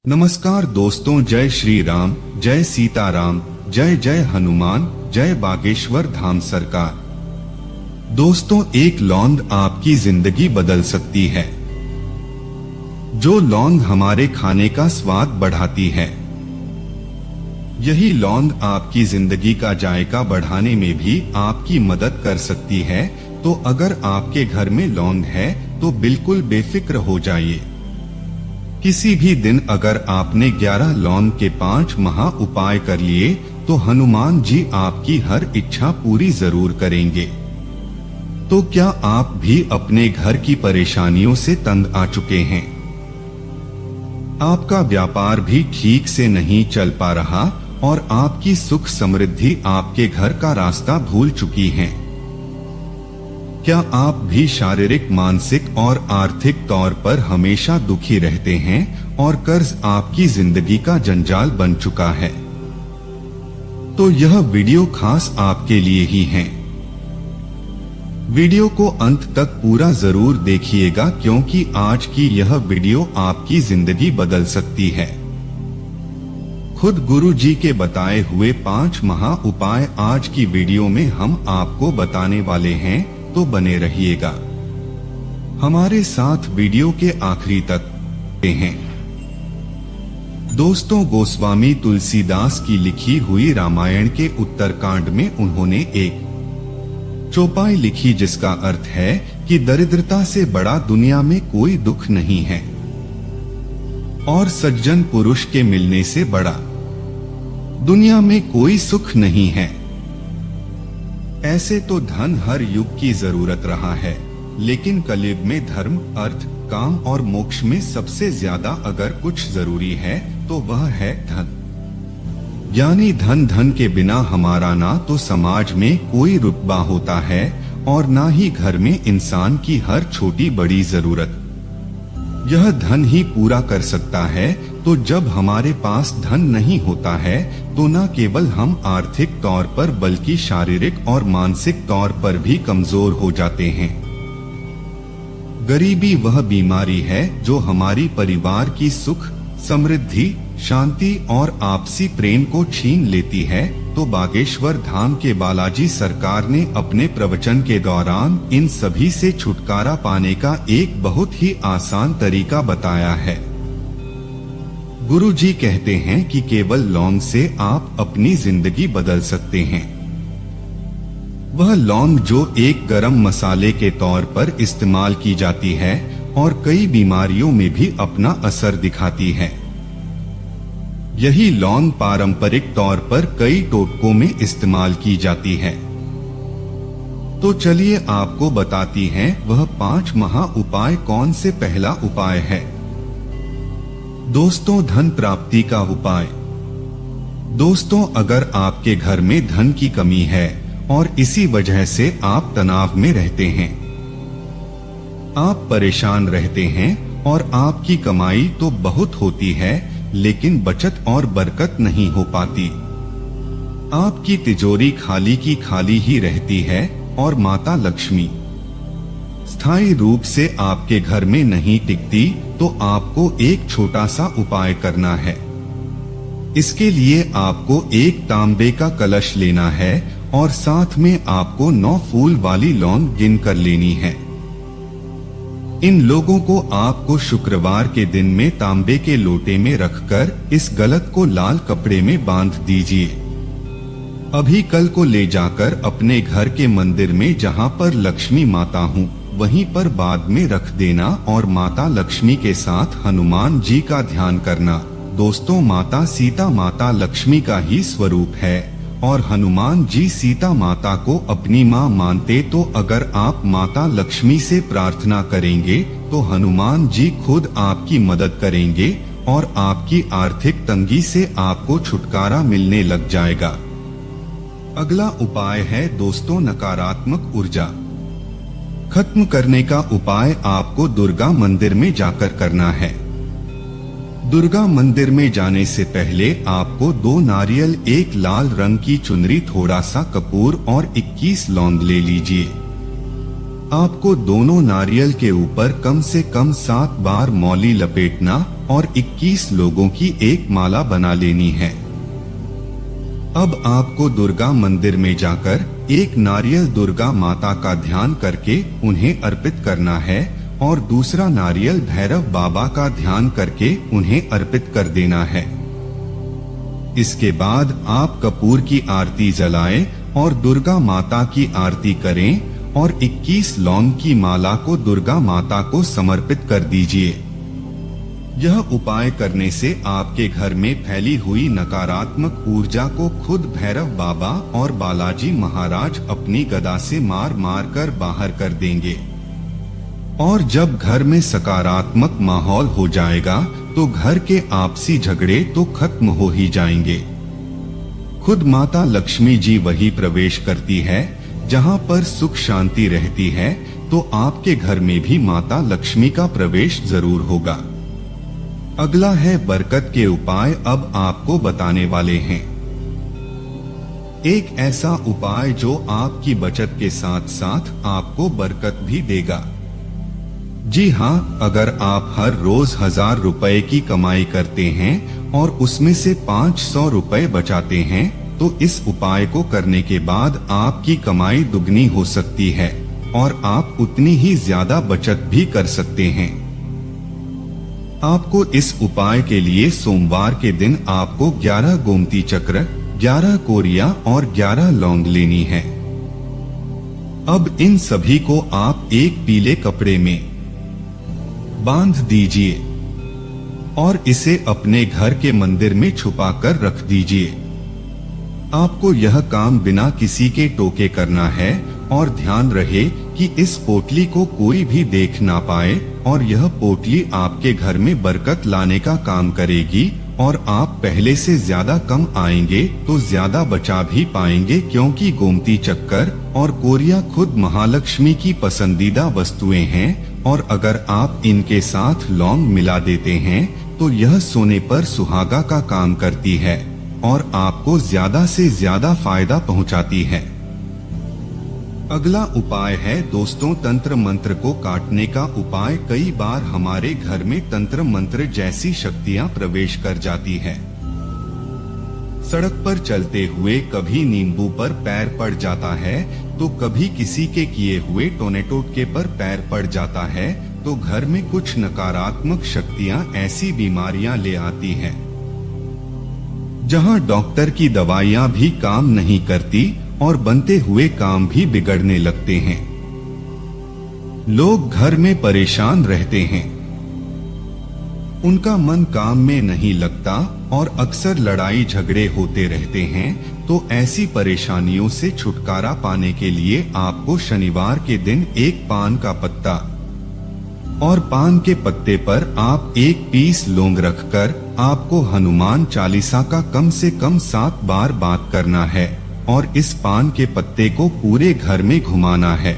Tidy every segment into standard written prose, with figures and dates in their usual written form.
नमस्कार दोस्तों, जय श्री राम, जय सीताराम, जय जय हनुमान, जय बागेश्वर धाम सरकार। दोस्तों, एक लौंग आपकी जिंदगी बदल सकती है। जो लौंग हमारे खाने का स्वाद बढ़ाती है, यही लौंग आपकी जिंदगी का जायका बढ़ाने में भी आपकी मदद कर सकती है। तो अगर आपके घर में लौंग है तो बिल्कुल बेफिक्र हो जाइए। किसी भी दिन अगर आपने 11 लौंग के 5 महा उपाय कर लिए तो हनुमान जी आपकी हर इच्छा पूरी जरूर करेंगे। तो क्या आप भी अपने घर की परेशानियों से तंग आ चुके हैं? आपका व्यापार भी ठीक से नहीं चल पा रहा और आपकी सुख समृद्धि आपके घर का रास्ता भूल चुकी है। क्या आप भी शारीरिक, मानसिक और आर्थिक तौर पर हमेशा दुखी रहते हैं और कर्ज आपकी जिंदगी का जंजाल बन चुका है? तो यह वीडियो खास आपके लिए ही है। वीडियो को अंत तक पूरा जरूर देखिएगा, क्योंकि आज की यह वीडियो आपकी जिंदगी बदल सकती है। खुद गुरु जी के बताए हुए 5 महा उपाय आज की वीडियो में हम आपको बताने वाले हैं, तो बने रहिएगा हमारे साथ वीडियो के आखिरी तक हैं। दोस्तों, गोस्वामी तुलसीदास की लिखी हुई रामायण के उत्तरकांड में उन्होंने एक चौपाई लिखी जिसका अर्थ है कि दरिद्रता से बड़ा दुनिया में कोई दुख नहीं है और सज्जन पुरुष के मिलने से बड़ा दुनिया में कोई सुख नहीं है। ऐसे तो धन हर युग की जरूरत रहा है, लेकिन कलयुग में धर्म, अर्थ, काम और मोक्ष में सबसे ज्यादा अगर कुछ जरूरी है तो वह है धन। यानी धन के बिना हमारा ना तो समाज में कोई रुतबा होता है और ना ही घर में इंसान की हर छोटी बड़ी जरूरत यह धन ही पूरा कर सकता है। तो जब हमारे पास धन नहीं होता है तो न केवल हम आर्थिक तौर पर बल्कि शारीरिक और मानसिक तौर पर भी कमजोर हो जाते हैं। गरीबी वह बीमारी है जो हमारी परिवार की सुख, समृद्धि, शांति और आपसी प्रेम को छीन लेती है। तो बागेश्वर धाम के बालाजी सरकार ने अपने प्रवचन के दौरान इन सभी से छुटकारा पाने का एक बहुत ही आसान तरीका बताया है। गुरु जी कहते हैं कि केवल लौंग से आप अपनी जिंदगी बदल सकते हैं। वह लौंग जो एक गरम मसाले के तौर पर इस्तेमाल की जाती है और कई बीमारियों में भी अपना असर दिखाती है। यही लौंग पारंपरिक तौर पर कई टोटकों में इस्तेमाल की जाती है। तो चलिए आपको बताती हैं वह 5 महा उपाय कौन से। पहला उपाय है दोस्तों, धन प्राप्ति का उपाय। दोस्तों, अगर आपके घर में धन की कमी है और इसी वजह से आप तनाव में रहते हैं, आप परेशान रहते हैं और आपकी कमाई तो बहुत होती है लेकिन बचत और बरकत नहीं हो पाती, आपकी तिजोरी खाली की खाली ही रहती है और माता लक्ष्मी स्थायी रूप से आपके घर में नहीं टिकती, तो आपको एक छोटा सा उपाय करना है। इसके लिए आपको एक तांबे का कलश लेना है और साथ में आपको 9 फूल वाली लौंग गिन कर लेनी है। इन लोगों को आपको शुक्रवार के दिन में तांबे के लोटे में रखकर इस गलत को लाल कपड़े में बांध दीजिए। अभी कल को ले जाकर अपने घर के मंदिर में जहां पर लक्ष्मी माता हूं वहीं पर बाद में रख देना और माता लक्ष्मी के साथ हनुमान जी का ध्यान करना। दोस्तों, माता सीता माता लक्ष्मी का ही स्वरूप है और हनुमान जी सीता माता को अपनी माँ मानते। तो अगर आप माता लक्ष्मी से प्रार्थना करेंगे तो हनुमान जी खुद आपकी मदद करेंगे और आपकी आर्थिक तंगी से आपको छुटकारा मिलने लग जाएगा। अगला उपाय है दोस्तों, नकारात्मक ऊर्जा खत्म करने का उपाय आपको दुर्गा मंदिर में जाकर करना है। दुर्गा मंदिर में जाने से पहले आपको 2 नारियल, 1 लाल रंग की चुनरी, थोड़ा सा कपूर और 21 लौंग ले लीजिए। आपको दोनों नारियल के ऊपर कम से कम 7 बार मौली लपेटना और 21 लोगों की एक माला बना लेनी है। अब आपको दुर्गा मंदिर में जाकर एक नारियल दुर्गा माता का ध्यान करके उन्हें अर्पित करना है और दूसरा नारियल भैरव बाबा का ध्यान करके उन्हें अर्पित कर देना है। इसके बाद आप कपूर की आरती जलाएं और दुर्गा माता की आरती करें और 21 लौंग की माला को दुर्गा माता को समर्पित कर दीजिए। यह उपाय करने से आपके घर में फैली हुई नकारात्मक ऊर्जा को खुद भैरव बाबा और बालाजी महाराज अपनी गदा से मार मार कर बाहर कर देंगे और जब घर में सकारात्मक माहौल हो जाएगा तो घर के आपसी झगड़े तो खत्म हो ही जाएंगे। खुद माता लक्ष्मी जी वही प्रवेश करती है जहां पर सुख शांति रहती है, तो आपके घर में भी माता लक्ष्मी का प्रवेश जरूर होगा। अगला है बरकत के उपाय। अब आपको बताने वाले हैं एक ऐसा उपाय जो आपकी बचत के साथ साथ आपको बरकत भी देगा। जी हाँ, अगर आप हर रोज 1000 रुपए की कमाई करते हैं और उसमें से 500 रुपए बचाते हैं, तो इस उपाय को करने के बाद आपकी कमाई दुगनी हो सकती है और आप उतनी ही ज्यादा बचत भी कर सकते हैं। आपको इस उपाय के लिए सोमवार के दिन आपको 11 गोमती चक्र, 11 कोरिया और 11 लौंग लेनी है। अब इन सभी को आप एक पीले कपड़े में बांध दीजिए और इसे अपने घर के मंदिर में छुपा कर रख दीजिए। आपको यह काम बिना किसी के टोके करना है और ध्यान रहे कि इस पोटली को कोई भी देख ना पाए और यह पोटली आपके घर में बरकत लाने का काम करेगी और आप पहले से ज्यादा कम आएंगे तो ज्यादा बचा भी पाएंगे, क्योंकि गोमती चक्कर और कोरिया खुद महालक्ष्मी की पसंदीदा वस्तुएं हैं और अगर आप इनके साथ लौंग मिला देते हैं तो यह सोने पर सुहागा का काम करती है और आपको ज्यादा से ज्यादा फायदा पहुंचाती है। अगला उपाय है दोस्तों तंत्र मंत्र को काटने का उपाय। कई बार हमारे घर में तंत्र मंत्र जैसी शक्तियां प्रवेश कर जाती है। सड़क पर चलते हुए कभी नींबू पर पैर पड़ जाता है तो कभी किसी के किए हुए टोने टोटके पर पैर पड़ जाता है, तो घर में कुछ नकारात्मक शक्तियां ऐसी बीमारियां ले आती हैं जहां डॉक्टर की दवाइयां भी काम नहीं करती और बनते हुए काम भी बिगड़ने लगते हैं। लोग घर में परेशान रहते हैं, उनका मन काम में नहीं लगता और अक्सर लड़ाई झगड़े होते रहते हैं। तो ऐसी परेशानियों से छुटकारा पाने के लिए आपको शनिवार के दिन एक पान का पत्ता और पान के पत्ते पर आप 1 पीस लौंग रखकर आपको हनुमान चालीसा का कम से कम 7 बार पाठ करना है और इस पान के पत्ते को पूरे घर में घुमाना है।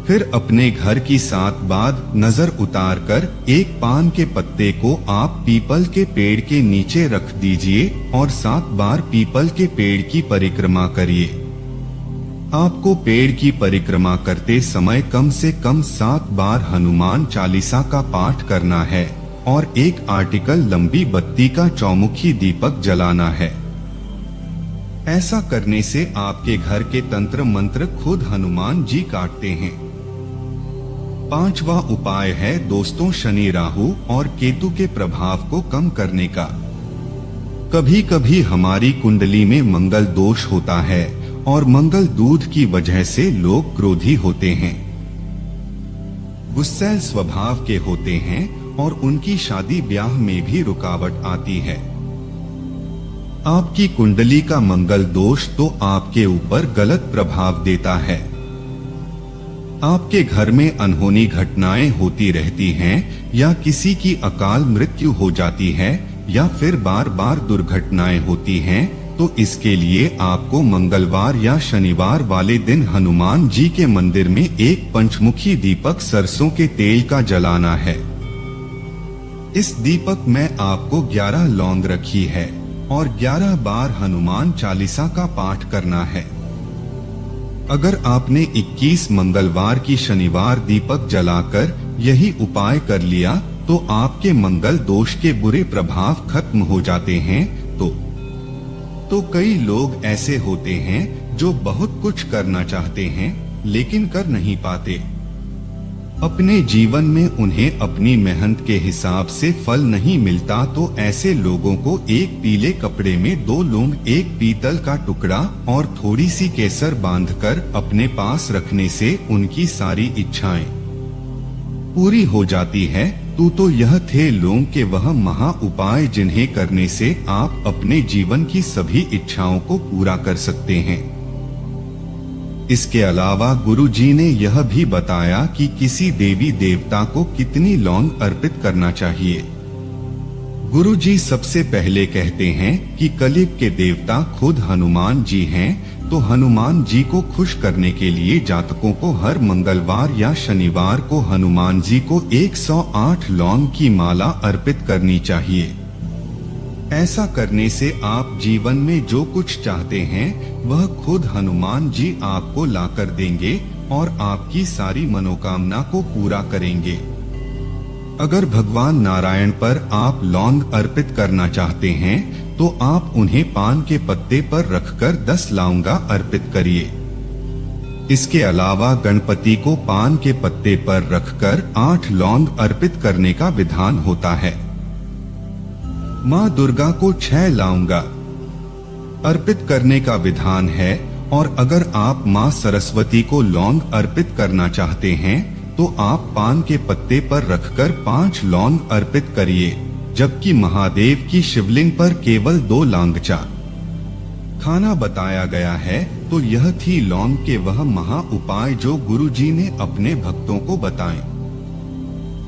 फिर अपने घर की 7 बार नजर उतार कर एक पान के पत्ते को आप पीपल के पेड़ के नीचे रख दीजिए और 7 बार पीपल के पेड़ की परिक्रमा करिए। आपको पेड़ की परिक्रमा करते समय कम से कम 7 बार हनुमान चालीसा का पाठ करना है और एक आर्टिकल लंबी बत्ती का चौमुखी दीपक जलाना है। ऐसा करने से आपके घर के तंत्र मंत्र खुद हनुमान जी काटते हैं। 5वां उपाय है दोस्तों शनि राहु और केतु के प्रभाव को कम करने का। कभी कभी हमारी कुंडली में मंगल दोष होता है और मंगल दूध की वजह से लोग क्रोधी होते हैं, गुस्सैल स्वभाव के होते हैं और उनकी शादी ब्याह में भी रुकावट आती है। आपकी कुंडली का मंगल दोष तो आपके ऊपर गलत प्रभाव देता है। आपके घर में अनहोनी घटनाएं होती रहती हैं या किसी की अकाल मृत्यु हो जाती है या फिर बार बार दुर्घटनाएं होती हैं, तो इसके लिए आपको मंगलवार या शनिवार वाले दिन हनुमान जी के मंदिर में एक पंचमुखी दीपक सरसों के तेल का जलाना है। इस दीपक में आपको 11 लौंग रखी है और 11 बार हनुमान चालीसा का पाठ करना है। अगर आपने 21 मंगलवार की शनिवार दीपक जलाकर यही उपाय कर लिया तो आपके मंगल दोष के बुरे प्रभाव खत्म हो जाते हैं। तो कई लोग ऐसे होते हैं जो बहुत कुछ करना चाहते हैं लेकिन कर नहीं पाते। अपने जीवन में उन्हें अपनी मेहनत के हिसाब से फल नहीं मिलता, तो ऐसे लोगों को एक पीले कपड़े में 2 लौंग, एक पीतल का टुकड़ा और थोड़ी सी केसर बांधकर अपने पास रखने से उनकी सारी इच्छाएं पूरी हो जाती है। तो यह थे लौंग के वह महा उपाय जिन्हें करने से आप अपने जीवन की सभी इच्छाओं को पूरा कर सकते हैं। इसके अलावा गुरु जी ने यह भी बताया कि किसी देवी देवता को कितनी लौंग अर्पित करना चाहिए। गुरु जी सबसे पहले कहते हैं कि कलयुग के देवता खुद हनुमान जी हैं, तो हनुमान जी को खुश करने के लिए जातकों को हर मंगलवार या शनिवार को हनुमान जी को 108 लौंग की माला अर्पित करनी चाहिए। ऐसा करने से आप जीवन में जो कुछ चाहते हैं वह खुद हनुमान जी आपको लाकर देंगे और आपकी सारी मनोकामना को पूरा करेंगे। अगर भगवान नारायण पर आप लौंग अर्पित करना चाहते हैं तो आप उन्हें पान के पत्ते पर रखकर 10 लौंगा अर्पित करिए। इसके अलावा गणपति को पान के पत्ते पर रखकर 8 लौंग अर्पित करने का विधान होता है। माँ दुर्गा को 6 लौंगा अर्पित करने का विधान है, और अगर आप माँ सरस्वती को लौंग अर्पित करना चाहते हैं तो आप पान के पत्ते पर रखकर 5 लौंग अर्पित करिए, जबकि महादेव की शिवलिंग पर केवल 2 लौंगचा खाना बताया गया है। तो यह थी लौंग के वह महा उपाय जो गुरु जी ने अपने भक्तों को बताए।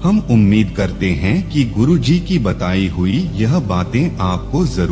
हम उम्मीद करते हैं कि गुरु जी की बताई हुई यह बातें आपको जरूर